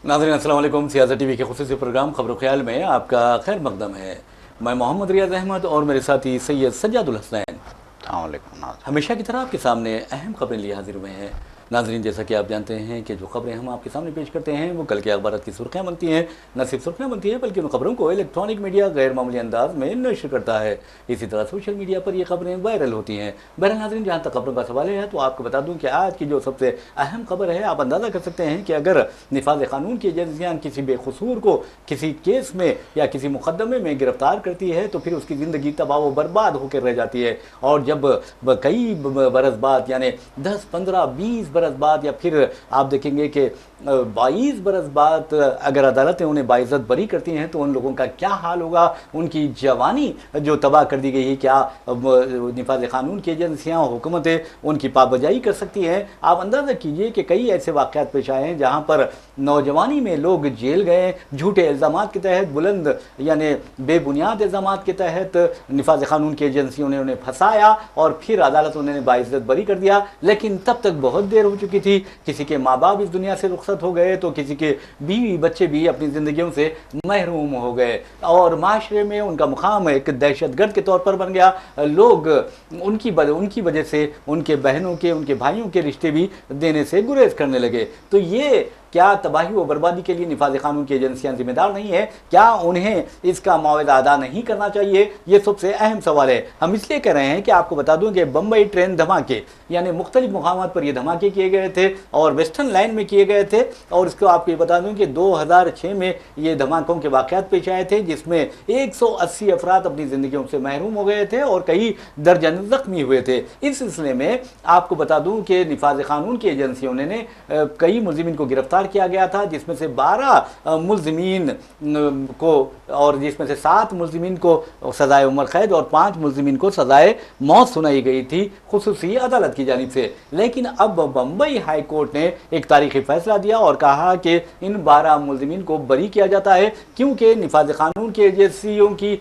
नाज़रीन अस्सलाम वालेकुम। सियासत टीवी के खुसूसी प्रोग्राम खबर ख्याल में आपका खैर मकदम है। मैं मोहम्मद रियाज अहमद और मेरे साथी सैयद सज्जादुल हसनैन हमेशा की तरह आपके सामने अहम खबरें लिए हाजिर हुए हैं। नाज़रीन, जैसा कि आप जानते हैं कि जो खबरें हम आपके सामने पेश करते हैं वो कल के अखबार की सुर्खियाँ बनती हैं। न सिर्फ सुर्खियाँ बनती हैं बल्कि उन खबरों को इलेक्ट्रॉनिक मीडिया गैर मामूली अंदाज में नशर करता है। इसी तरह सोशल मीडिया पर ये खबरें वायरल होती हैं। बहरहाल नाज़रीन, जहाँ तक खबरों का सवाल है तो आपको बता दूँ कि आज की जो सबसे अहम खबर है, आप अंदाज़ा कर सकते हैं कि अगर निफाज कानून की एजेंसियाँ किसी बेकसूर को किसी केस में या किसी मुकदमे में गिरफ्तार करती है तो फिर उसकी ज़िंदगी तबाह व बर्बाद होकर रह जाती है। और जब कई बरस बाद यानी 10, 15, 20 बरस बाद या फिर आप देखेंगे कि 22 बरस बाद अगर अदालतें उन्हें बाइज्जत बरी करती हैं तो उन लोगों का क्या हाल होगा। उनकी जवानी जो तबाह कर दी गई है, क्या निफाज कानून की एजेंसियाँ, हुकूमतें उनकी पाबजाई कर सकती हैं। आप अंदाज़ा कीजिए कि कई ऐसे वाक़यात पेश आए हैं जहाँ पर नौजवानी में लोग जेल गए, झूठे इल्ज़ाम के तहत, बुलंद यानी बेबुनियाद इल्ज़ाम के तहत निफाज कानून की एजेंसियों ने उन्हें फंसाया और फिर अदालत उन्हें बाइज्जत बरी कर दिया। लेकिन तब तक बहुत देर हो चुकी थी। किसी के माँ बाप इस दुनिया से रुखसत हो गए तो किसी के बीवी बच्चे भी अपनी ज़िंदगियों से महरूम हो गए और माशरे में उनका मुकाम एक दहशतगर्द के तौर पर बन गया। लोग उनकी वजह से उनके बहनों के, उनके भाइयों के रिश्ते भी देने से गुरेज करने लगे। तो ये क्या तबाही व बर्बादी के लिए निफाज कानून की एजेंसियां जिम्मेदार नहीं है? क्या उन्हें इसका मुआवजा अदा नहीं करना चाहिए? ये सबसे अहम सवाल है। हम इसलिए कह रहे हैं कि आपको बता दूं कि बम्बई ट्रेन धमाके यानी मुख्तलिफ मुकामात पर ये धमाके किए गए थे और वेस्टर्न लाइन में किए गए थे। और इसको आपको बता दूं कि 2006 में ये धमाकों के वाक़यात पेश आए थे जिसमें 180 अफराद अपनी ज़िंदगियों से महरूम हो गए थे और कई दर्जन जख्मी हुए थे। इस सिलसिले में आपको बता दूं कि निफाज कानून की एजेंसियों ने कई मुलजिमीन को गिरफ्तार किया गया था, जिसमें से 12 मुलजिमीन को और जिसमें से 7 मुलजिमीन को सजाए उम्र कैद और 5 मुलजिमीन को सजाए मौत सुनाई गई थी खुसूसी अदालत की जानिब से। लेकिन अब बम्बई हाई कोर्ट ने एक तारीखी फैसला दिया और कहा कि इन 12 मुलजिमीन को बरी किया जाता है क्योंकि निफाज कानून की एजेंसियों की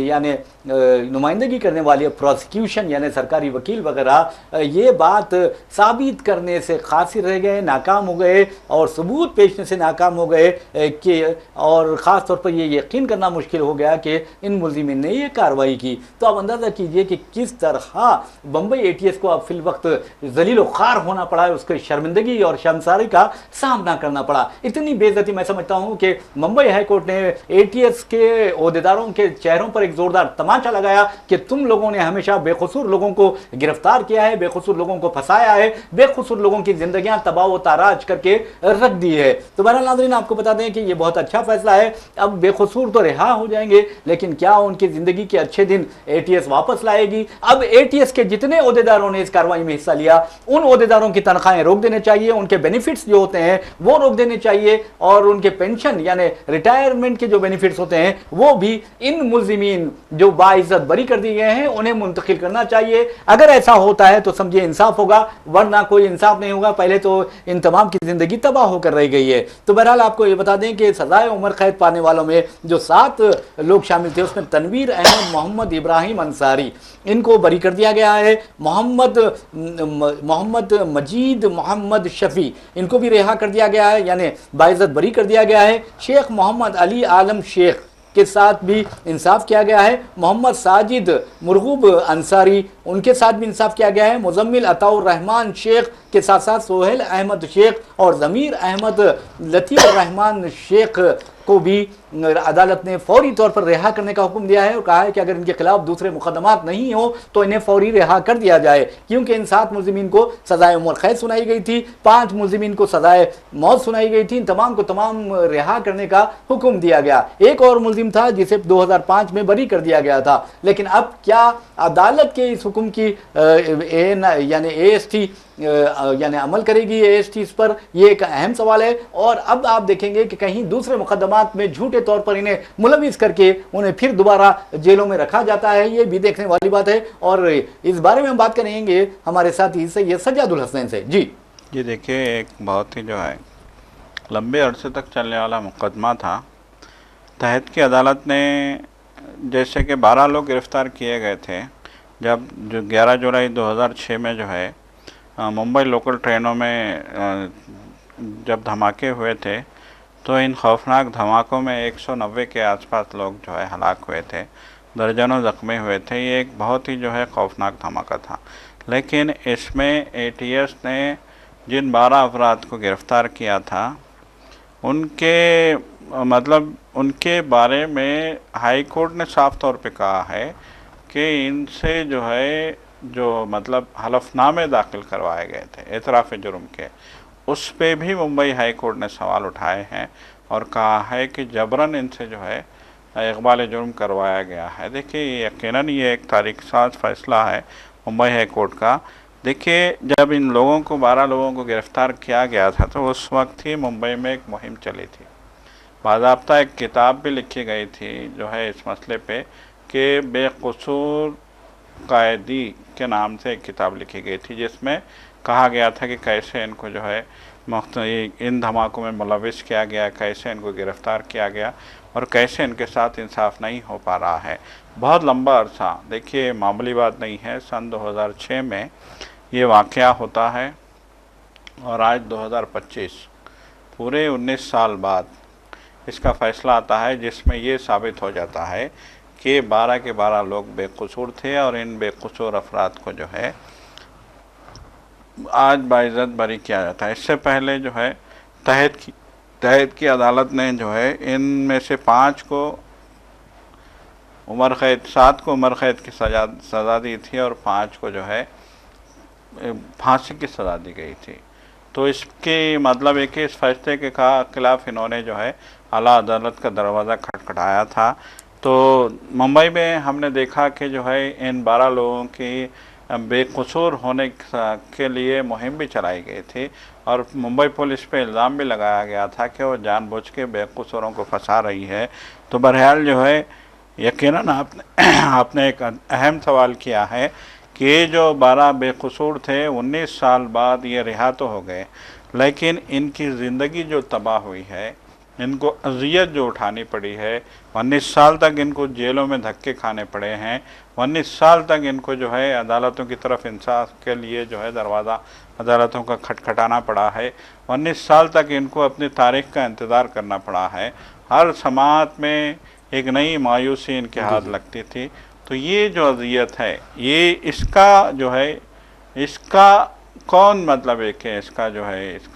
यानी नुमाइंदगी करने वाली प्रोसिक्यूशन यानी सरकारी वकील वगैरह ये बात साबित करने से कासिर रह गए, नाकाम हो गए और सबूत पेशने से नाकाम हो गए कि और ख़ास तौर पर ये यकीन करना मुश्किल हो गया कि इन मुलजिमीन ने ये कार्रवाई की। तो आप अंदाज़ा कीजिए कि किस तरह बम्बई एटीएस को अब फिल वक्त जलील ख़ार होना पड़ा है, उसके शर्मिंदगी और शर्मसारी का सामना करना पड़ा। इतनी बेइज्जती मैं समझता हूँ कि मुंबई हाई कोर्ट ने एटीएस के ओहदेदारों के चेहरों पर एक ज़ोरदार तमाचा लगाया कि तुम लोगों ने हमेशा बेकसूर लोगों को गिरफ्तार किया है, बेकसूर लोगों को फंसाया है, बेकसूर लोगों की जिंदगियां तबाह व ताराज करके रख दी है। तो बहरहाल नाज़रीन, आपको बता दें कि ये बहुत अच्छा फैसला है। अब बेकसूर तो रिहा हो जाएंगे लेकिन क्या उनकी जिंदगी के अच्छे दिन एटीएस वापस लाएगी? अब एटीएस के जितने ओहदेदारों ने इस कार्रवाई में हिस्सा लिया उन ओहदेदारों की तनख्वाहें रोक देने चाहिए, उनके बेनिफिट्स जो होते हैं वो रोक देने चाहिए और उनके पेंशन यानी रिटायरमेंट के जो बेनिफिट्स होते हैं वो भी इन मुलजिमीन जो बाइज्जत बरी कर दिए गए हैं उन्हें मुंतकिल करना चाहिए। अगर ऐसा होता है तो समझिए इंसाफ होगा, वरना कोई इंसाफ नहीं होगा। पहले तो इन तमाम की जिंदगी तबाह होकर रह गई है। तो बहरहाल आपको ये बता दें कि सजाए उम्र कैद पाने वालों में जो 7 लोग शामिल थे उसमें तनवीर अहमद, मोहम्मद इब्राहिम अंसारी, इनको बरी कर दिया गया है। मोहम्मद मजीद, मोहम्मद शफी, इनको भी रिहा कर दिया गया है यानी बाइज्जत बरी कर दिया गया है। शेख मोहम्मद अली आलम शेख के साथ भी इंसाफ किया गया है। मोहम्मद साजिद मुरगूब अंसारी, उनके साथ भी इंसाफ किया गया है। मुजम्मिल अताउर रहमान शेख के साथ साथ सोहेल अहमद शेख और ज़मीर अहमद लतीफ़ रहमान शेख को भी अदालत ने फौरी तौर पर रिहा करने का हुक्म दिया है और कहा है कि अगर इनके खिलाफ दूसरे मुकदमात नहीं हो तो इन्हें फौरी रिहा कर दिया जाए, क्योंकि इन 7 मुलजिमीन को सजाए उम्र कैद सुनाई गई थी, 5 मुलजिमीन को सजाए मौत सुनाई गई थी। इन तमाम को तमाम रिहा करने का हुक्म दिया गया। एक और मुलजिम था जिसे 2005 में बरी कर दिया गया था। लेकिन अब क्या अदालत के इस हुक्म की यानी AST यानी अमल करेगी AST इस पर? ये एक अहम सवाल है। और अब आप देखेंगे कि कहीं दूसरे मुकदमात में झूठे तौर पर इन्हें मुलविस करके उन्हें फिर दोबारा जेलों में रखा जाता है, ये भी देखने वाली बात है। और इस बारे में हम बात करेंगे हमारे साथी सैयद सज्जादुल हसनैन से। जी देखिए, एक बहुत ही जो है लंबे अरसे तक चलने वाला मुकदमा था تحت کی عدالت نے جیسے کہ 12 لوگ گرفتار کیے گئے تھے جب جو 11 جولائی 2006 میں جو ہے ممبئی لوکل ٹرینوں میں جب دھماکے ہوئے تھے تو ان خوفناک دھماکوں میں 190 کے آس پاس لوگ جو ہے ہلاک ہوئے تھے، درجنوں زخمی ہوئے تھے۔ یہ ایک بہت ہی جو ہے خوفناک دھماکہ تھا، لیکن اس میں اے ٹی ایس نے جن 12 افراد کو گرفتار کیا تھا ان کے بارے میں ہائی کورٹ نے صاف طور پہ کہا ہے کہ ان سے جو ہے حلف نامے داخل کروائے گئے تھے اعتراف جرم کے، اس پہ بھی ممبئی ہائی کورٹ نے سوال اٹھائے ہیں اور کہا ہے کہ جبراً ان سے جو ہے اقبال جرم کروایا گیا ہے۔ دیکھیے یقیناً یہ ایک تاریخ ساز فیصلہ ہے ممبئی ہائی کورٹ کا۔ دیکھیے جب ان لوگوں کو 12 لوگوں کو گرفتار کیا گیا تھا تو اس وقت ہی ممبئی میں ایک مہم چلی تھی، باضابطہ ایک کتاب بھی لکھی گئی تھی جو ہے اس مسئلے پہ کہ بے قصور قیدی کے نام سے ایک کتاب لکھی گئی تھی، جس میں کہا گیا تھا کہ کیسے ان کو جو ہے ان دھماکوں میں ملوث کیا گیا، کیسے ان کو گرفتار کیا گیا اور کیسے ان کے ساتھ انصاف نہیں ہو پا رہا ہے۔ بہت لمبا عرصہ، دیکھیے معمولی بات نہیں ہے، سن 2006 میں یہ واقعہ ہوتا ہے اور آج 2025 پورے 19 سال بعد اس کا فیصلہ آتا ہے، جس میں یہ ثابت ہو جاتا ہے کہ 12 کے 12 لوگ بے قصور تھے اور ان بے قصور افراد کو جو ہے آج باعزت بری کیا جاتا ہے۔ اس سے پہلے جو ہے تحت کی عدالت نے جو ہے ان میں سے 5 کو عمر قید 7 کو عمر قید کی سزا دی تھی اور 5 کو جو ہے پھانسی کی سزا دی گئی تھی۔ تو اس کی مطلب ہے کہ اس فیصلے کے خلاف انہوں نے جو ہے اعلیٰ عدالت کا دروازہ کھٹکھٹایا تھا۔ تو ممبئی میں ہم نے دیکھا کہ جو ہے ان 12 لوگوں کی بے قصور ہونے کے لیے مہم بھی چلائی گئی تھی اور ممبئی پولیس پہ الزام بھی لگایا گیا تھا کہ وہ جان بوجھ کے بے قصوروں کو پھنسا رہی ہے۔ تو بہرحال جو ہے یقیناً آپ نے ایک اہم سوال کیا ہے کہ یہ جو 12 بے قصور تھے 19 سال بعد یہ رہا تو ہو گئے، لیکن ان کی زندگی جو تباہ ہوئی ہے، ان کو اذیت جو اٹھانی پڑی ہے، 19 سال تک ان کو جیلوں میں دھکے کھانے پڑے ہیں، 19 سال تک ان کو جو ہے عدالتوں کی طرف انصاف کے لیے جو ہے دروازہ عدالتوں کا کھٹکھٹانا پڑا ہے، 19 سال تک ان کو اپنی تاریخ کا انتظار کرنا پڑا ہے، ہر سماعت میں ایک نئی مایوسی ان کے ہاتھ لگتی تھی۔ تو یہ جو اذیت ہے، یہ اس کا جو ہے اس کا کون ہے کہ اس کا جو ہے اس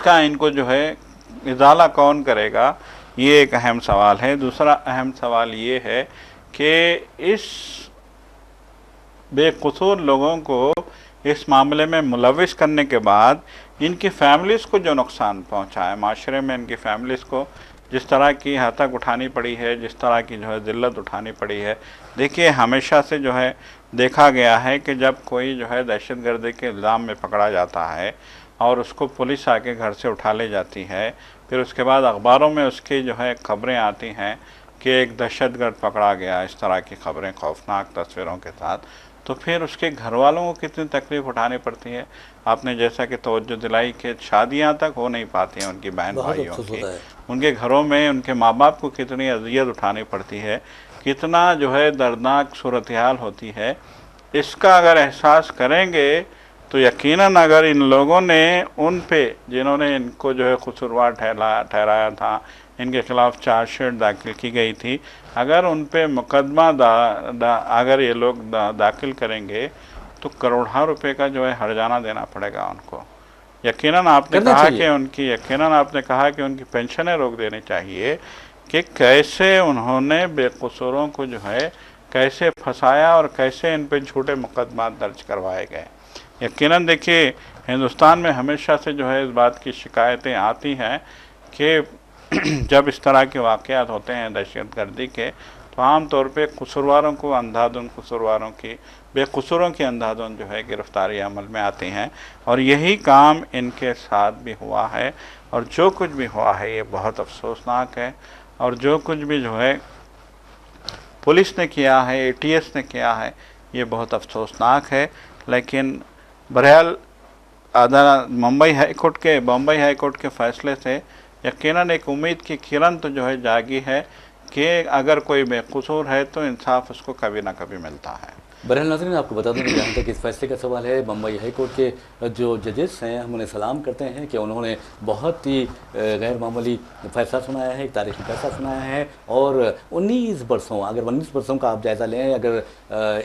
کا ان کو جو ہے ازالہ کون کرے گا، یہ ایک اہم سوال ہے۔ دوسرا اہم سوال یہ ہے کہ اس بے قصور لوگوں کو اس معاملے میں ملوث کرنے کے بعد ان کی فیملیز کو جو نقصان پہنچا ہے، معاشرے میں ان کی فیملیز کو جس طرح کی ہتک اٹھانی پڑی ہے، جس طرح کی جو ہے ذلت اٹھانی پڑی ہے۔ دیکھیے ہمیشہ سے جو ہے دیکھا گیا ہے کہ جب کوئی جو ہے دہشت گردی کے الزام میں پکڑا جاتا ہے اور اس کو پولیس آ کے گھر سے اٹھا لے جاتی ہے، پھر اس کے بعد اخباروں میں اس کی جو ہے خبریں آتی ہیں کہ ایک دہشت گرد پکڑا گیا، اس طرح کی خبریں خوفناک تصویروں کے ساتھ، تو پھر اس کے گھر والوں کو کتنی تکلیف اٹھانی پڑتی ہے۔ آپ نے جیسا کہ توجہ دلائی کہ شادیاں تک ہو نہیں پاتی ہیں ان کی بہن بھائیوں کی، ان کے گھروں میں ان کے ماں باپ کو کتنی اذیت اٹھانی پڑتی ہے، کتنا جو ہے دردناک صورتحال ہوتی ہے۔ اس کا اگر احساس کریں گے تو یقیناً اگر ان لوگوں نے ان پہ جنہوں نے ان کو جو ہے قصوروار ٹھہرایا تھا، ان کے خلاف چارج شیٹ داخل کی گئی تھی، اگر ان پہ مقدمہ اگر یہ لوگ داخل کریں گے تو کروڑوں روپے کا جو ہے ہرجانہ دینا پڑے گا ان کو۔ یقیناً آپ نے کہا کہ ان کی پینشنیں روک دینی چاہیے کہ کیسے انہوں نے بے قصوروں کو جو ہے کیسے پھنسایا اور کیسے ان پہ جھوٹے مقدمات درج کروائے گئے۔ یقیناً دیکھیے ہندوستان میں ہمیشہ سے جو ہے اس بات کی شکایتیں آتی ہیں کہ جب اس طرح کے واقعات ہوتے ہیں دہشت گردی کے تو عام طور پہ قصورواروں کو بے قصوروں کی اندھادھند جو ہے گرفتاری عمل میں آتی ہیں، اور یہی کام ان کے ساتھ بھی ہوا ہے، اور جو کچھ بھی ہوا ہے یہ بہت افسوسناک ہے، اور جو کچھ بھی جو ہے پولیس نے کیا ہے، اے ٹی ایس نے کیا ہے، یہ بہت افسوسناک ہے۔ لیکن بہرحال بامبئی ہائی کورٹ کے فیصلے سے यकीनन एक उम्मीद की किरण तो जो है जागी है कि अगर कोई बेकसूर है तो इंसाफ उसको कभी ना कभी मिलता है। बहरहाल नाज़रीन, आपको बता दूं कि जहाँ तक इस फैसले का सवाल है, बम्बई हाई कोर्ट के जो जजेस हैं हम उन्हें सलाम करते हैं कि उन्होंने बहुत ही गैर मामूली फैसला सुनाया है, एक तारीखी फैसला सुनाया है। और 19 बरसों, अगर 19 बरसों का आप जायज़ा लें, अगर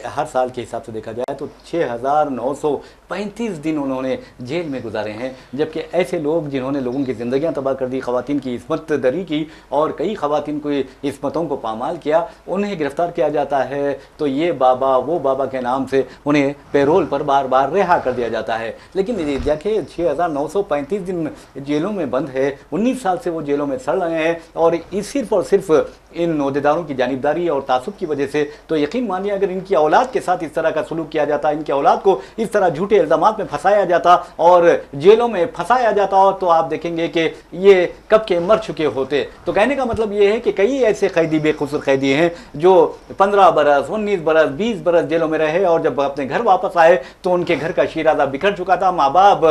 हर साल के हिसाब से देखा जाए तो 6,935 दिन उन्होंने जेल में गुजारे हैं। जबकि ऐसे लोग जिन्होंने लोगों की ज़िंदगियाँ तबाह कर दी, ख़वातीन की इस्मत दरी की और कई ख़वातीन को इस्मतों को पामाल किया, उन्हें गिरफ़्तार किया जाता है तो ये बाबा वो बाबा के नाम से उन्हें पैरोल पर बार बार रिहा कर दिया जाता है। लेकिन देखिए 6,935 दिन जेलों में बंद है, 19 साल से वो जेलों में सड़ रहे हैं और सिर्फ और सिर्फ इन ओहदेदारों की जानिबदारी और तासुब की वजह से। तो यकीन मानिए अगर इनकी औलाद के साथ इस तरह का सलूक किया जाता, इनकी औलाद को इस तरह झूठे इल्ज़ामात में फंसाया जाता और जेलों में फंसाया जाता, और तो आप देखेंगे कि ये कब के मर चुके होते। तो कहने का मतलब ये है कि कई ऐसे कैदी, बेकसूर कैदी हैं जो 15 बरस, 19 बरस, 20 बरस जेलों में रहे और जब अपने घर वापस आए तो उनके घर का शीराज़ा बिखर चुका था, माँ बाप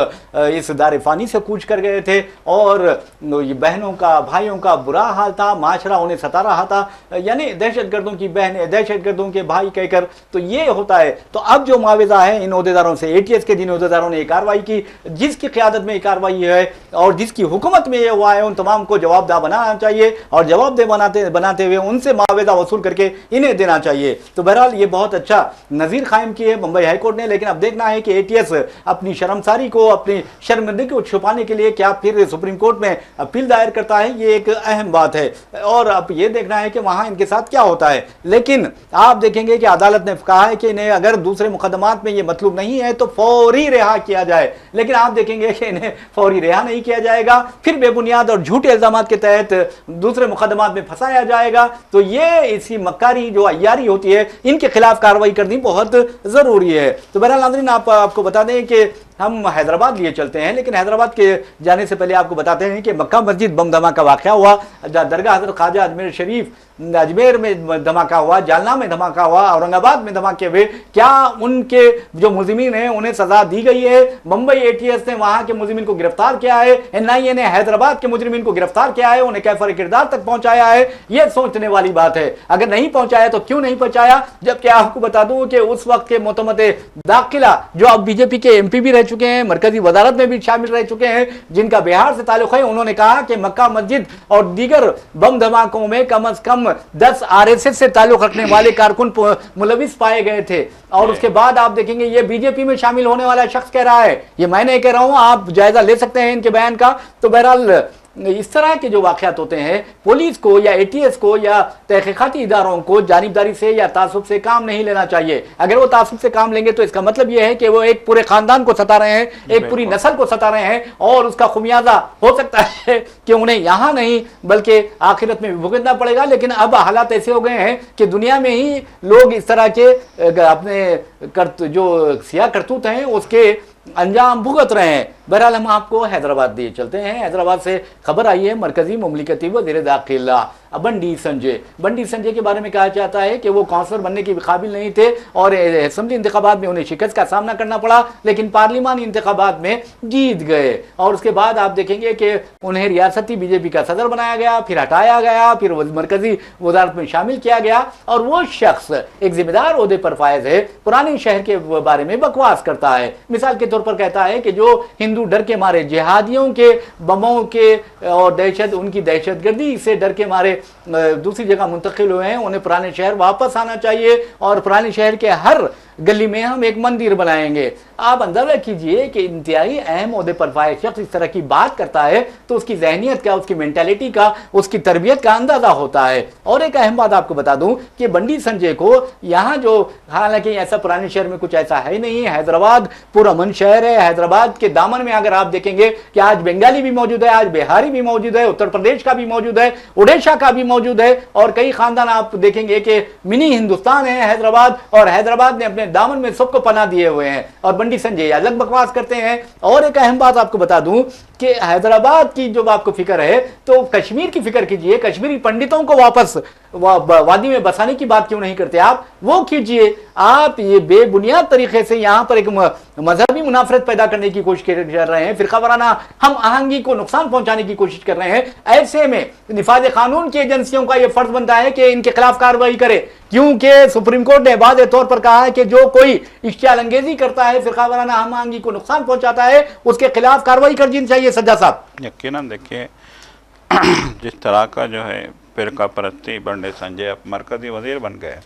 इस दार फ़ानी से कूच कर गए थे और बहनों का, भाइयों का बुरा हाल था, माशरा उन्हें सता रहा था, यानी दहशतगर्दों की बहनें, दहशतगर्दों के भाई कहकर। तो ये होता है। तो अब जो मुआवजा है इन ओहदेदारों से, ATS के जिन ओहदेदारों ने ये कार्रवाई की, जिसकी क़यादत में ये कार्रवाई है और जिसकी हुकूमत में ये हुआ है, उन तमाम को जवाबदेह बनाना चाहिए और जवाबदेह बनाते हुए उनसे मुआवजा वसूल करके इन्हें देना चाहिए। तो बहरहाल ये बहुत अच्छा नज़ीर कायम की है बम्बई हाई कोर्ट ने। लेकिन अब देखना है कि ATS अपनी शर्मसारी को, अपनी शर्मिंदगी को छुपाने के लिए क्या फिर सुप्रीम कोर्ट में अपील दायर करता है, ये एक अहम बात है। और अब ये देखना है कि वहां इनके साथ क्या होता है। लेकिन आप देखेंगे कि अदालत ने कहा है कि इन्हें अगर दूसरे मुकदमात में ये मतलूब नहीं है तो फौरी रिहा किया जाए। लेकिन आप देखेंगे कि इन्हें फौरी रिहा नहीं किया जाएगा, फिर बेबुनियाद और झूठे इल्जामात के तहत दूसरे मुकदमात में फंसाया जाएगा। तो ये इसी मक्कारी जो अय्यारी होती है, इनके खिलाफ कार्रवाई करनी बहुत जरूरी है। तो बहरहाल नाज़रीन, आपको बता दें कि हम हैदराबाद लिए चलते हैं, लेकिन हैदराबाद के जाने से पहले आपको बताते हैं कि मक्का मस्जिद बम धमाका वाक़या हुआ, दरगाह हज़रत ख्वाजा अजमेर शरीफ अजमेर में धमाका हुआ, जालना में धमाका हुआ, औरंगाबाद में धमाके हुए। क्या उनके जो मुलजिमीन हैं उन्हें सजा दी गई है? मुंबई ATS ने वहां के मुलजिमीन को गिरफ्तार किया है, NIA ने हैदराबाद के मुजरिमीन को गिरफ्तार किया है, उन्हें कैफर किरदार तक पहुंचाया है? यह सोचने वाली बात है। अगर नहीं पहुंचाया तो क्यों नहीं पहुंचाया? जबकि आपको बता दूं कि उस वक्त के मुतमदे दाखिला जो अब BJP के MP भी रह चुके हैं, मरकजी वजारत में भी शामिल रह चुके हैं, जिनका बिहार से ताल्लुक है, उन्होंने कहा कि मक्का मस्जिद और दीगर बम धमाकों में कम अज कम 10 RSS से ताल्लुक रखने वाले कारकुन मुलविस पाए गए थे। और उसके बाद आप देखेंगे ये BJP में शामिल होने वाला शख्स कह रहा है, ये मैं नहीं कह रहा हूं, आप जायजा ले सकते हैं इनके बयान का। तो बहरहाल इस तरह के जो वाक़यात होते हैं, पुलिस को या ATS को या तहकीकाती इदारों को जानिबदारी से या तासुब से काम नहीं लेना चाहिए। अगर वो तासुब से काम लेंगे तो इसका मतलब ये है कि वो एक पूरे खानदान को सता रहे हैं, एक पूरी नस्ल को सता रहे हैं, और उसका खुमियाजा हो सकता है कि उन्हें यहाँ नहीं बल्कि आखिरत में भी भुगतना पड़ेगा। लेकिन अब हालात ऐसे हो गए हैं कि दुनिया में ही लोग इस तरह के अपने जो सिया करतूत हैं उसके अंजाम भुगत रहे हैं। बहरहाल हम आपको हैदराबाद दिए चलते हैं। हैदराबाद से खबर आई है, मरकजी मुमलिकती वज़ीर दाखिला बंडी संजय के बारे में कहा जाता है कि वो काउंसलर बनने के काबिल नहीं थे और असेंबली इंतखाबात में उन्हें शिकस्त का सामना करना पड़ा, लेकिन पार्लिमानी इंतखाबात में जीत गए। और उसके बाद आप देखेंगे कि उन्हें रियासती BJP का सदर बनाया गया, फिर हटाया गया, फिर मरकजी वजारत में शामिल किया गया। और वो शख्स एक जिम्मेदार ओहदे पर फायज है, पुराने शहर के बारे में बकवास करता है। मिसाल के तौर पर कहता है कि जो हिंदू डर के मारे जिहादियों के बमों के और उनकी दहशतगर्दी से डर के मारे दूसरी जगह मुंतकिल हुए हैं, उन्हें पुराने शहर वापस आना चाहिए और पुराने शहर के हर गली में हम एक मंदिर बनाएंगे। आप अंदाजा कीजिए कि इंतहाई अहम ओहदे पर फायज शख्स इस तरह की बात करता है तो उसकी जहनियत का, उसकी मेंटालिटी का, उसकी तरबियत का अंदाजा होता है। और एक अहम बात आपको बता दूं कि बंडी संजय को यहाँ जो, हालांकि ऐसा पुराने शहर में कुछ ऐसा है नहीं, हैदराबाद पूरा मन शहर है। हैदराबाद के दामन में अगर आप देखेंगे कि आज बंगाली भी मौजूद है, आज बिहारी भी मौजूद है, उत्तर प्रदेश का भी मौजूद है, उड़ीसा का भी मौजूद है, और कई खानदान आप देखेंगे कि मिनी हिंदुस्तान है हैदराबाद, और हैदराबाद ने अपने दामन में सबको पनाह दिए हुए हैं। और बंडी संजय अलग बकवास करते हैं। और एक अहम बात आपको बता दूं कि हैदराबाद की जो आपको फिक्र है तो कश्मीर की फिक्र कीजिए। कश्मीरी पंडितों को वापस वादी में बसाने की बात क्यों नहीं करते आप? वो कीजिए। آپ یہ بے بنیاد طریقے سے یہاں پر ایک مذہبی منافرت پیدا کرنے کی کوشش کر رہے ہیں، فرقہ وارانہ ہم آہنگی کو نقصان پہنچانے کی کوشش کر رہے ہیں۔ ایسے میں نفاذ قانون کی ایجنسیوں کا یہ فرض بنتا ہے کہ ان کے خلاف کارروائی کرے، کیونکہ سپریم کورٹ نے واضح طور پر کہا ہے کہ جو کوئی اشتعال انگیزی کرتا ہے، فرقہ وارانہ ہم آہنگی کو نقصان پہنچاتا ہے، اس کے خلاف کارروائی کر دینی چاہیے۔ سجاد صاحب یقیناً دیکھیے جس طرح کا جو ہے فرقہ پرستی بنڈے سنجے اب مرکزی وزیر بن گئے،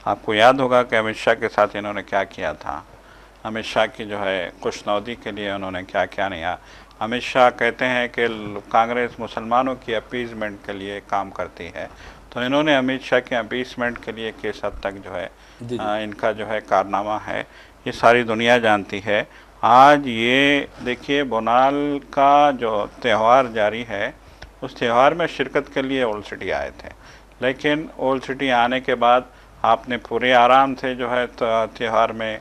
آپ کو یاد ہوگا کہ امت شاہ کے ساتھ انہوں نے کیا کیا تھا، امت شاہ کی جو ہے خوشنودی کے لیے انہوں نے کیا کیا نہیں۔ امت شاہ کہتے ہیں کہ کانگریس مسلمانوں کی اپیزمنٹ کے لیے کام کرتی ہے، تو انہوں نے امت شاہ کے اپیزمنٹ کے لیے کس حد تک جو ہے ان کا جو ہے کارنامہ ہے، یہ ساری دنیا جانتی ہے۔ آج یہ دیکھیے بونال کا جو تہوار جاری ہے، اس تہوار میں شرکت کے لیے اولڈ سٹی آئے تھے، لیکن اولڈ سٹی آنے کے بعد آپ نے پورے آرام سے جو ہے تہوار میں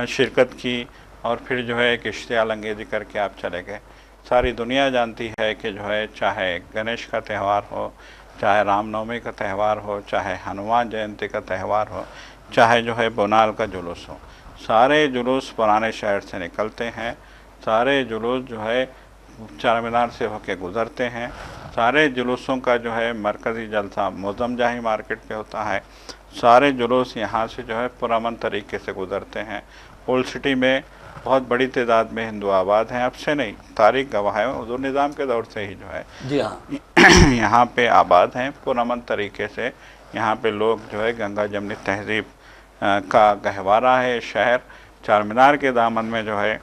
شرکت کی اور پھر جو ہے ایک اشتعال انگیزی کر کے آپ چلے گئے۔ ساری دنیا جانتی ہے کہ جو ہے چاہے گنیش کا تہوار ہو، چاہے رام نومی کا تہوار ہو، چاہے ہنومان جینتی کا تہوار ہو، چاہے جو ہے بونال کا جلوس ہو، سارے جلوس پرانے شہر سے نکلتے ہیں، سارے جلوس جو ہے چار مینار سے ہو کے گزرتے ہیں، سارے جلوسوں کا جو ہے مرکزی جلسہ معظم جاہی مارکیٹ پہ ہوتا ہے، سارے جلوس یہاں سے جو ہے پرامن طریقے سے گزرتے ہیں۔ اولڈ سٹی میں بہت بڑی تعداد میں ہندو آباد ہیں، اب سے نہیں، تاریخ گواہ ہے، حضور نظام کے دور سے ہی جو ہے جی ہاں یہاں پہ آباد ہیں پرامن طریقے سے۔ یہاں پہ لوگ جو ہے گنگا جمنی تہذیب کا گہوارہ ہے شہر، چار مینار کے دامن میں جو ہے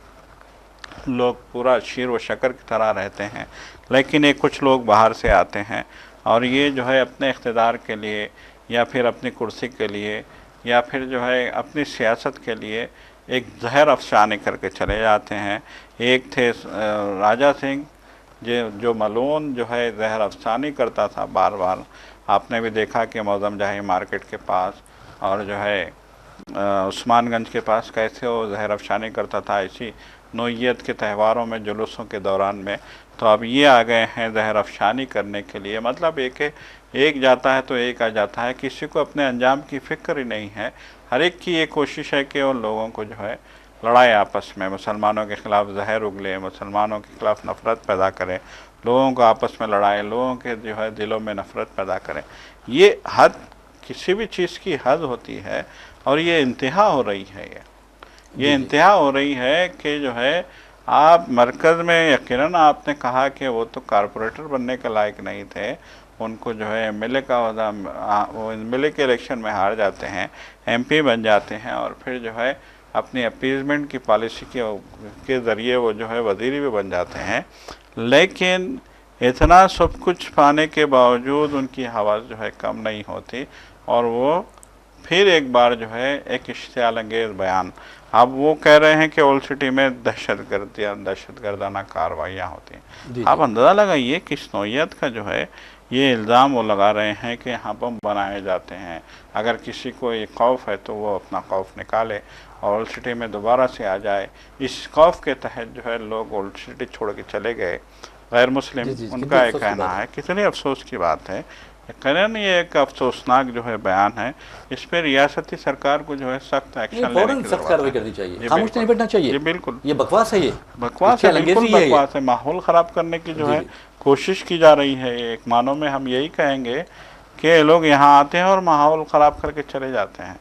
لوگ پورا شیر و شکر کی طرح رہتے ہیں، لیکن ایک کچھ لوگ باہر سے آتے ہیں اور یہ جو ہے اپنے اقتدار کے لیے یا پھر اپنی کرسی کے لیے یا پھر جو ہے اپنی سیاست کے لیے ایک زہر افشانی کر کے چلے جاتے ہیں۔ ایک تھے راجہ سنگھ جو ملون جو ہے زہر افشانی کرتا تھا بار بار، آپ نے بھی دیکھا کہ معظم جاہی مارکیٹ کے پاس اور جو ہے عثمان گنج کے پاس کیسے وہ زہر افشانی کرتا تھا اسی نوعیت کے تہواروں میں، جلوسوں کے دوران میں۔ تو اب یہ آ گئے ہیں زہر افشانی کرنے کے لیے، مطلب ایک جاتا ہے تو ایک آ جاتا ہے، کسی کو اپنے انجام کی فکر ہی نہیں ہے۔ ہر ایک کی یہ کوشش ہے کہ ان لوگوں کو جو ہے لڑائے آپس میں، مسلمانوں کے خلاف زہر اگلے، مسلمانوں کے خلاف نفرت پیدا کرے، لوگوں کو آپس میں لڑائے، لوگوں کے جو ہے دلوں میں نفرت پیدا کرے۔ یہ حد، کسی بھی چیز کی حد ہوتی ہے اور یہ انتہا ہو رہی ہے۔ یہ انتہا ہو رہی ہے کہ جو ہے آپ مرکز میں یقیناً آپ نے کہا کہ وہ تو کارپوریٹر بننے کے لائق نہیں تھے، ان کو جو ہے ایم ایل اے کا وہ ایم ایل اے کے الیکشن میں ہار جاتے ہیں، ایم پی بن جاتے ہیں اور پھر جو ہے اپنی اپیزمنٹ کی پالیسی کے ذریعے وہ جو ہے وزیر بھی بن جاتے ہیں، لیکن اتنا سب کچھ پانے کے باوجود ان کی حواس جو ہے کم نہیں ہوتی اور وہ پھر ایک بار جو ہے ایک اشتعال انگیز بیان، اب وہ کہہ رہے ہیں کہ اولڈ سٹی میں دہشت گردانہ کاروائیاں ہوتی ہیں۔ آپ اندازہ لگائیے کس نوعیت کا جو ہے یہ الزام وہ لگا رہے ہیں کہ یہاں بم بنائے جاتے ہیں، اگر کسی کو یہ خوف ہے تو وہ اپنا خوف نکالے اور اولڈ سٹی میں دوبارہ سے آ جائے۔ اس خوف کے تحت جو ہے لوگ اولڈ سٹی چھوڑ کے چلے گئے، غیر مسلم، ان کا یہ کہنا ہے۔ کتنی افسوس کی بات ہے، یقیناً یہ ایک افسوسناک جو ہے بیان ہے، اس پہ ریاستی سرکار کو جو ہے سخت ایکشن لینے کی سخت کارروائی کرنی چاہیے، خاموش نہیں بیٹھنا چاہیے۔ جی بالکل، یہ بکواس ہے، یہ بکواس ہے، بالکل بکواس ہے، ماحول خراب کرنے کی جو ہے کوشش کی جا رہی ہے۔ ایک معنوں میں ہم یہی کہیں گے کہ لوگ یہاں آتے ہیں اور ماحول خراب کر کے چلے جاتے ہیں،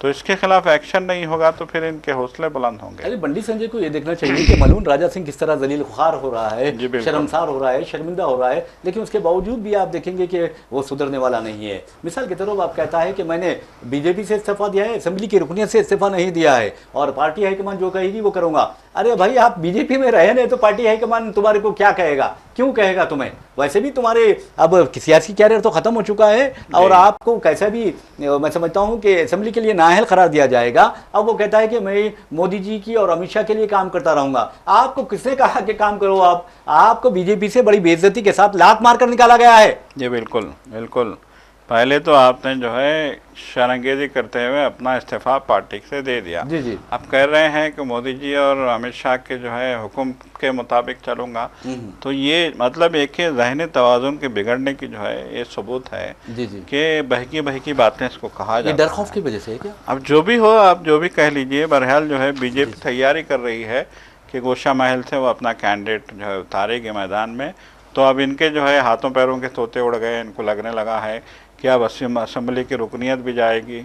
تو اس کے خلاف ایکشن نہیں ہوگا تو پھر ان کے حوصلے بلند ہوں گے۔ بنڈی سنجے کو یہ دیکھنا چاہیے کہ ملون راجہ سنگھ کس طرح ذلیل خوار ہو رہا ہے، شرمسار ہو رہا ہے، شرمندہ ہو رہا ہے، لیکن اس کے باوجود بھی آپ دیکھیں گے کہ وہ سدھرنے والا نہیں ہے۔ مثال کے طور پر آپ کہتا ہے کہ میں نے بی جے پی سے استعفیٰ دیا ہے، اسمبلی کی رکنیت سے استعفیٰ نہیں دیا ہے اور پارٹی ہائی کمان جو کہے گی وہ کروں گا۔ ارے بھائی آپ بی جے پی میں رہے نہیں تو پارٹی ہائی کمان تمہارے کو کیا کہے گا، کیوں کہے گا تمہیں؟ ویسے بھی تمہارے اب سیاسی کیریئر تو ختم ہو چکا ہے اور آپ کو کیسا بھی میں سمجھتا ہوں کہ اسمبلی کے لیے نااہل قرار دیا جائے گا۔ اب وہ کہتا ہے کہ میں مودی جی کی اور امت شاہ کے لیے کام کرتا رہوں گا۔ آپ کو کس نے کہا کہ کام کرو؟ آپ کو بی جے پی سے بڑی بے عزتی کے ساتھ لات مار کر نکالا گیا ہے۔ جی بالکل بالکل، پہلے تو آپ نے جو ہے شرانگیزی کرتے ہوئے اپنا استعفیٰ پارٹی سے دے دیا. جی جی اب کہہ رہے ہیں کہ مودی جی اور امت شاہ کے جو ہے حکم کے مطابق چلوں گا. تو یہ مطلب ایک ذہنی توازن کے بگڑنے کی جو ہے یہ ثبوت ہے جی جی کہ بہکی بہکی باتیں اس کو کہا یہ جاتا ڈر خوف ہے. کی وجہ سے ہے کیا؟ اب جو بھی ہو، آپ جو بھی کہہ لیجئے، بہرحال جو ہے بی جے پی تیاری کر رہی ہے کہ گوشہ محل سے وہ اپنا کینڈیڈیٹ جو ہے اتارے گی میدان میں. تو اب ان کے جو ہے ہاتھوں پیروں کے طوطے اڑ گئے. ان کو لگنے لگا ہے کہ اب اسمبلی کی رکنیت بھی جائے گی.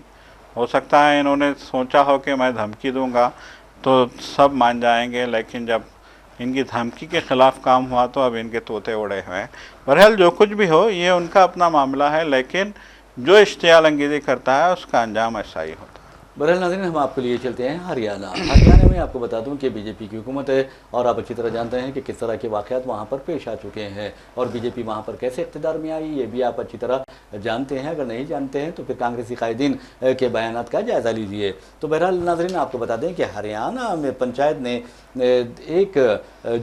ہو سکتا ہے انہوں نے سوچا ہو کہ میں دھمکی دوں گا تو سب مان جائیں گے، لیکن جب ان کی دھمکی کے خلاف کام ہوا تو اب ان کے طوطے اڑے ہوئے ہیں. بہرحال جو کچھ بھی ہو یہ ان کا اپنا معاملہ ہے، لیکن جو اشتعال انگیزی کرتا ہے اس کا انجام ایسا ہی ہوتا ہے. بہرحال ناظرین، ہم آپ کے لیے چلتے ہیں ہریانہ میں. آپ کو بتا دوں کہ بی جے پی کی حکومت ہے اور آپ اچھی طرح جانتے ہیں کہ کس طرح کے واقعات وہاں پر پیش آ چکے ہیں اور بی جے پی وہاں پر کیسے اقتدار میں آئی یہ بھی آپ اچھی طرح جانتے ہیں. اگر نہیں جانتے ہیں تو پھر کانگریسی قائدین کے بیانات کا جائزہ لیجئے. تو بہرحال ناظرین، آپ کو بتا دیں کہ ہریانہ میں پنچایت نے ایک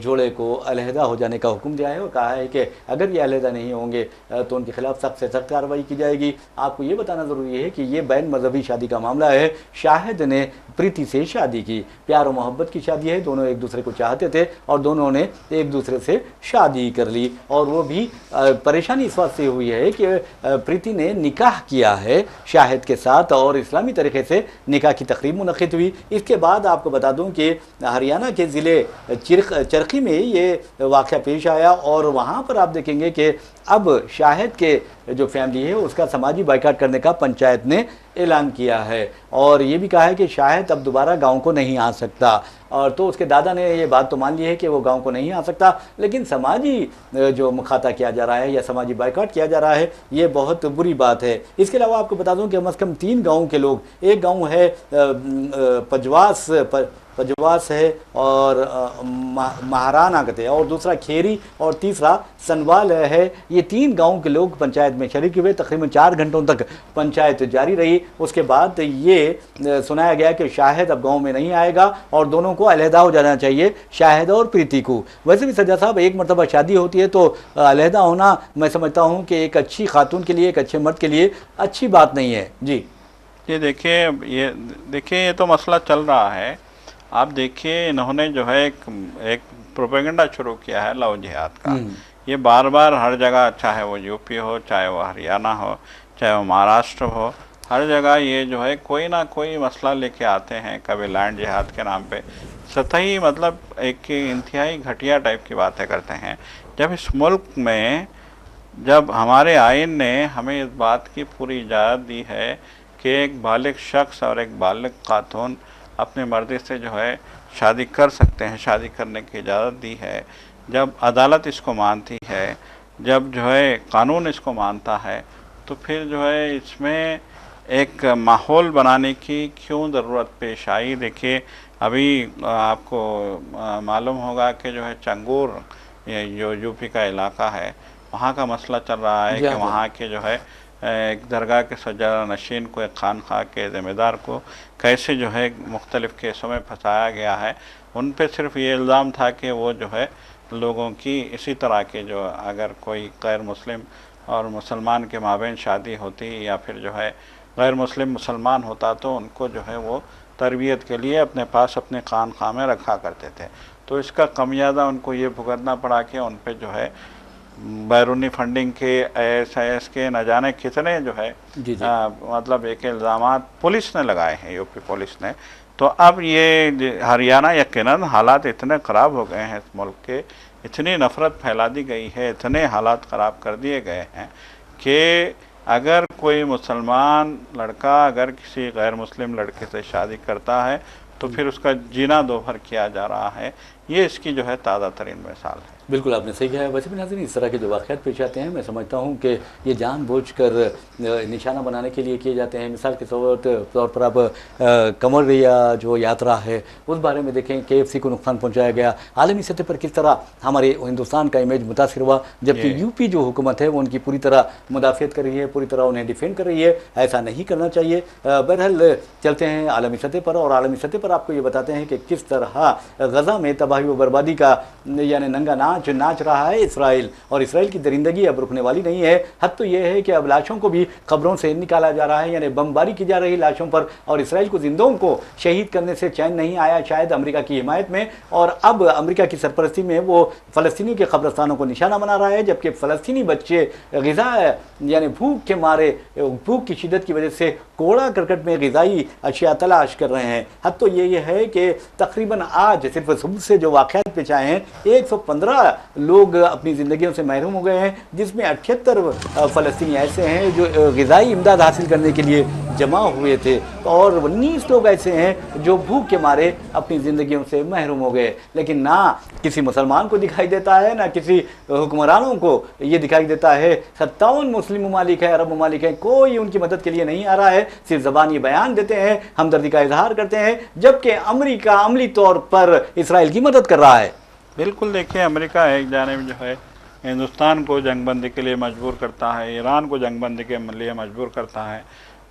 جوڑے کو علیحدہ ہو جانے کا حکم دیا ہے اور کہا ہے کہ اگر یہ علیحدہ نہیں ہوں گے تو ان کے خلاف سخت سے سخت کارروائی کی جائے گی. آپ کو یہ بتانا ضروری ہے کہ یہ بین مذہبی شادی کا معاملہ ہے. شاہد نے پریتی سے شادی کی، پیار و محبت کی شادی ہے. دونوں ایک دوسرے کو چاہتے تھے اور دونوں نے ایک دوسرے سے شادی کر لی. اور وہ بھی پریشانی اس وقت سے ہوئی ہے کہ پریتی نے نکاح کیا ہے شاہد کے ساتھ اور اسلامی طریقے سے نکاح کی تقریب منعقد ہوئی. اس کے بعد آپ کو بتا دوں کہ ہریانہ کے ضلع چرخی میں یہ واقعہ پیش آیا اور وہاں پر آپ دیکھیں گے کہ اب شاہد کے جو فیملی ہے اس کا سماجی بائیکاٹ کرنے کا پنچایت نے اعلان کیا ہے اور یہ بھی کہا ہے کہ شاہد اب دوبارہ گاؤں کو نہیں آ سکتا. اور تو اس کے دادا نے یہ بات تو مان لی ہے کہ وہ گاؤں کو نہیں آ سکتا، لیکن سماجی جو مخاطہ کیا جا رہا ہے یا سماجی بائیکاٹ کیا جا رہا ہے یہ بہت بری بات ہے. اس کے علاوہ آپ کو بتا دوں کہ کم از کم 3 گاؤں کے لوگ، ایک گاؤں ہے پجواس ہے اور مہارانہ کہتے ہیں اور دوسرا کھیری اور تیسرا سنوال ہے. یہ 3 گاؤں کے لوگ پنچایت میں شریک ہوئے. تقریباً 4 گھنٹوں تک پنچایت جاری رہی. اس کے بعد یہ سنایا گیا کہ شاہد اب گاؤں میں نہیں آئے گا اور دونوں کو علیحدہ ہو جانا چاہیے، شاہد اور پریتی کو. ویسے بھی سجا صاحب، ایک مرتبہ شادی ہوتی ہے تو علیحدہ ہونا میں سمجھتا ہوں کہ ایک اچھی خاتون کے لیے، ایک اچھے مرد کے لیے اچھی بات نہیں ہے. جی یہ دیکھیے یہ تو مسئلہ چل رہا ہے. آپ دیکھیے انہوں نے جو ہے ایک پروپیگنڈا شروع کیا ہے لو جہاد کا. یہ بار بار ہر جگہ، چاہے وہ یو پی ہو، چاہے وہ ہریانہ ہو، چاہے وہ مہاراشٹر ہو، ہر جگہ یہ جو ہے کوئی نہ کوئی مسئلہ لے کے آتے ہیں. کبھی لینڈ جہاد کے نام پہ سطحی مطلب ایک انتہائی گھٹیا ٹائپ کی باتیں کرتے ہیں. جب اس ملک میں، جب ہمارے آئین نے ہمیں اس بات کی پوری اجازت دی ہے کہ ایک بالغ شخص اور ایک بالغ خاتون اپنے مرضی سے جو ہے شادی کر سکتے ہیں، شادی کرنے کی اجازت دی ہے، جب عدالت اس کو مانتی ہے، جب جو ہے قانون اس کو مانتا ہے، تو پھر جو ہے اس میں ایک ماحول بنانے کی کیوں ضرورت پیش آئی؟ دیکھیے ابھی آپ کو معلوم ہوگا کہ جو ہے چنگور جو یو پی کا علاقہ ہے وہاں کا مسئلہ چل رہا ہے کہ وہاں کے جو ہے ایک درگاہ کے سجادہ نشین کو، ایک خانقاہ کے ذمہ دار کو کیسے جو ہے مختلف کیسوں میں پھنسایا گیا ہے. ان پہ صرف یہ الزام تھا کہ وہ جو ہے لوگوں کی اسی طرح کے جو اگر کوئی غیر مسلم اور مسلمان کے مابین شادی ہوتی یا پھر جو ہے غیر مسلم مسلمان ہوتا تو ان کو جو ہے وہ تربیت کے لیے اپنے پاس اپنے خانقاہ میں رکھا کرتے تھے. تو اس کا خمیازہ ان کو یہ بھگتنا پڑا کہ ان پہ جو ہے بیرونی فنڈنگ کے IAS کے نہ جانے کتنے جو ہے مطلب ایک الزامات پولیس نے لگائے ہیں، یو پی پولیس نے. تو اب یہ ہریانہ یقیناً حالات اتنے خراب ہو گئے ہیں اس ملک کے، اتنی نفرت پھیلا دی گئی ہے، اتنے حالات خراب کر دیے گئے ہیں کہ اگر کوئی مسلمان لڑکا اگر کسی غیر مسلم لڑکے سے شادی کرتا ہے تو پھر اس کا جینا دوبھر کیا جا رہا ہے. یہ اس کی جو ہے تازہ ترین مثال ہے. بالکل آپ نے صحیح کہا ہے. ویسے بھی ناظرین، اس طرح کے جو واقعات پیش آتے ہیں میں سمجھتا ہوں کہ یہ جان بوجھ کر نشانہ بنانے کے لیے کیے جاتے ہیں. مثال کے طور پر آپ کمریا جو یاترا ہے اس بارے میں دیکھیں، KFC کو نقصان پہنچایا گیا. عالمی سطح پر کس طرح ہمارے ہندوستان کا امیج متاثر ہوا، جبکہ یو پی جو حکومت ہے وہ ان کی پوری طرح مدافعت کر رہی ہے، پوری طرح انہیں ڈیفینڈ کر رہی ہے. ایسا نہیں کرنا چاہیے. بہرحال چلتے ہیں عالمی سطح پر، اور عالمی سطح پر آپ کو یہ بتاتے ہیں کہ کس طرح غزہ میں تباہی و بربادی کا یعنی ننگا ناچ नाच नाच रहा है इसराइल, और इसराइल की दरिंदगी अब रुकने वाली नहीं है। हद तो ये है कि अब लाशों को भी कब्रों से निकाला जा रहा है, यानी बमबारी की जा रही लाशों पर, और इसराइल को जिंदों को शहीद करने से चैन नहीं आया शायद अमेरिका की हिमायत में, और अब अमेरिका की सरपरस्ती में वो फ़लस्तीनी के कब्रस्तानों को निशाना बना रहा है, जबकि फ़लस्तीनी बच्चे ग़िज़ा यानी भूख के मारे, भूख की शिद्दत की वजह से कोड़ा करकट में ग़िज़ाई अशिया तलाश कर रहे हैं। हद तो ये है कि तकरीबन आज सिर्फ सुबह से जो वाक़यात पेश आए हैं, 115 लोग अपनी ज़िंदगियों से महरूम हो गए हैं, जिसमें 78 फ़लस्तीनी ऐसे हैं जो ग़िज़ाई इमदाद हासिल करने के लिए जमा हुए थे, और 19 लोग ऐसे हैं जो भूख के मारे अपनी ज़िंदगियों से महरूम हो गए। लेकिन ना किसी मुसलमान को दिखाई देता है, ना किसी हुक्मरानों को ये दिखाई देता है। 57 मुस्लिम ममालिक है, अरब ममालिक है, कोई उनकी मदद के लिए नहीं आ रहा है, सिर्फ ज़बानी बयान देते हैं, हमदर्दी का इजहार करते हैं, जबकि अमेरिका अमली तौर पर इसराइल की मदद कर रहा है। बिल्कुल, देखिए अमेरिका एक जानिब जो है हिंदुस्तान को जंगबंदी के लिए मजबूर करता है, ईरान को जंगबंदी के लिए मजबूर करता है।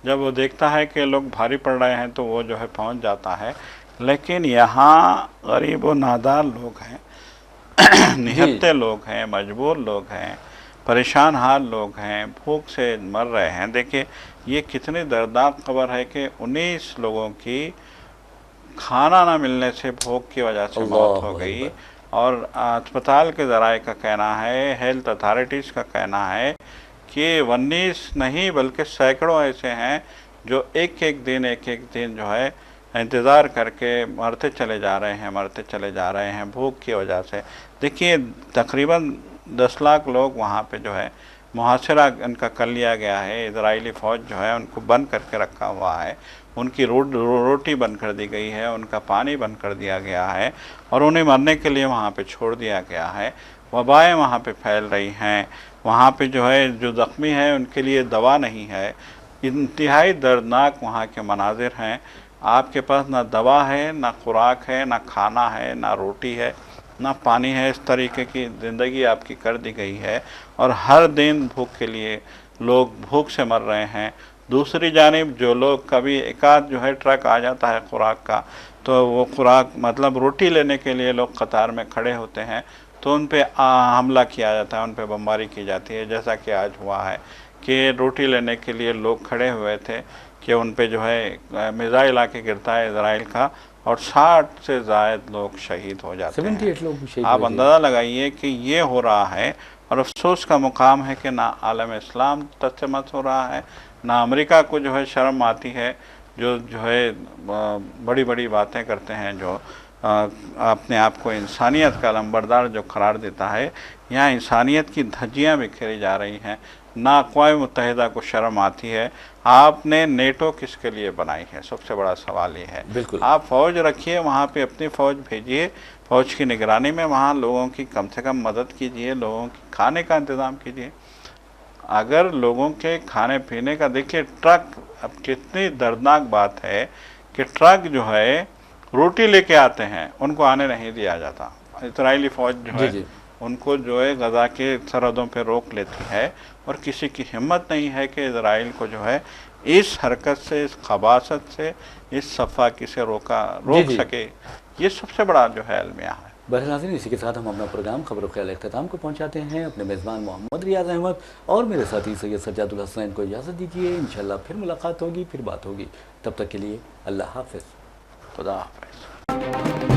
जब वो देखता है कि लोग भारी पड़ रहे हैं तो वो जो है पहुंच जाता है। लेकिन यहाँ गरीब व नादार लोग हैं, निहत्ते लोग हैं, मजबूर लोग हैं, परेशान हाल लोग हैं, भूख से मर रहे हैं। देखिए ये कितनी दर्दनाक खबर है कि 19 लोगों की खाना ना मिलने से भूख की वजह से मौत हो गई, और अस्पताल के ज़राए का कहना है, हेल्थ अथॉरिटीज़ का कहना है कि 19 नहीं बल्कि सैकड़ों ऐसे हैं जो एक एक दिन जो है इंतज़ार करके मरते चले जा रहे हैं भूख की वजह से। देखिए तकरीबन 10 लाख लोग वहाँ पे जो है मुहासरा उनका कर लिया गया है, इजरायली फ़ौज जो है उनको बंद करके रखा हुआ है, उनकी रोटी बंद कर दी गई है, उनका पानी बंद कर दिया गया है, और उन्हें मरने के लिए वहाँ पे छोड़ दिया गया है। वबाएँ वहाँ पे फैल रही हैं, वहाँ पे जो है जो ज़ख्मी है उनके लिए दवा नहीं है। इंतहाई दर्दनाक वहाँ के मनाजिर हैं। आपके पास ना दवा है, ना खुराक है, ना खाना है, ना रोटी है, ना पानी है। इस तरीके की ज़िंदगी आपकी कर दी गई है, और हर दिन भूख के लिए लोग भूख से मर रहे हैं। दूसरी जानिब जो लोग कभी एकाध जो है ट्रक आ जाता है खुराक का, तो वो खुराक मतलब रोटी लेने के लिए लोग कतार में खड़े होते हैं, तो उन पे हमला किया जाता है, उन पे बमबारी की जाती है। जैसा कि आज हुआ है कि रोटी लेने के लिए लोग खड़े हुए थे कि उन पे जो है मिसाइल आके गिरता है इजराइल का, और 60 से ज़ायद लोग शहीद हो जाते हैं। 78 लोग शहीद। आप अंदाज़ा लगाइए कि ये हो रहा है, और अफसोस का मुकाम है कि ना आलम इस्लाम तस्मत हो रहा है, ना अमेरिका को जो है शर्म आती है, जो है बड़ी बड़ी बातें करते हैं, जो अपने आप को इंसानियत का लंबरदार जो करार देता है। यहाँ इंसानियत की धज्जियाँ बिखेरी जा रही हैं, ना अक़वाम मुत्तहिदा को शर्म आती है। आपने नेटो किसके लिए बनाई है, सबसे बड़ा सवाल ये है। बिल्कुल, आप फ़ौज रखिए वहाँ पे, अपनी फ़ौज भेजिए, फ़ौज की निगरानी में वहाँ लोगों की कम से कम मदद कीजिए, लोगों की खाने का इंतज़ाम कीजिए। अगर लोगों के खाने पीने का देखिए, ट्रक, अब कितनी दर्दनाक बात है कि ट्रक जो है रोटी लेके आते हैं, उनको आने नहीं दिया जाता। इजरायली फ़ौज जो है उनको जो है गज़ा के सरहदों पे रोक लेती है, और किसी की हिम्मत नहीं है कि इजराइल को जो है इस हरकत से, इस खबासत से, इस सफाकी से रोक सके। ये सबसे बड़ा जो है अलमिया है। बहरहाल इसी के साथ हम अपना प्रोग्राम खबर ख्याल इख्तिताम को पहुंचाते हैं। अपने मेज़बान मोहम्मद रियाज अहमद और मेरे साथी सैयद सज्जादुल हसनैन को इजाज़त दीजिए। इंशाअल्लाह फिर मुलाकात होगी, फिर बात होगी। तब तक के लिए अल्लाह हाफ़िज़, खुदा हाफ़िज़।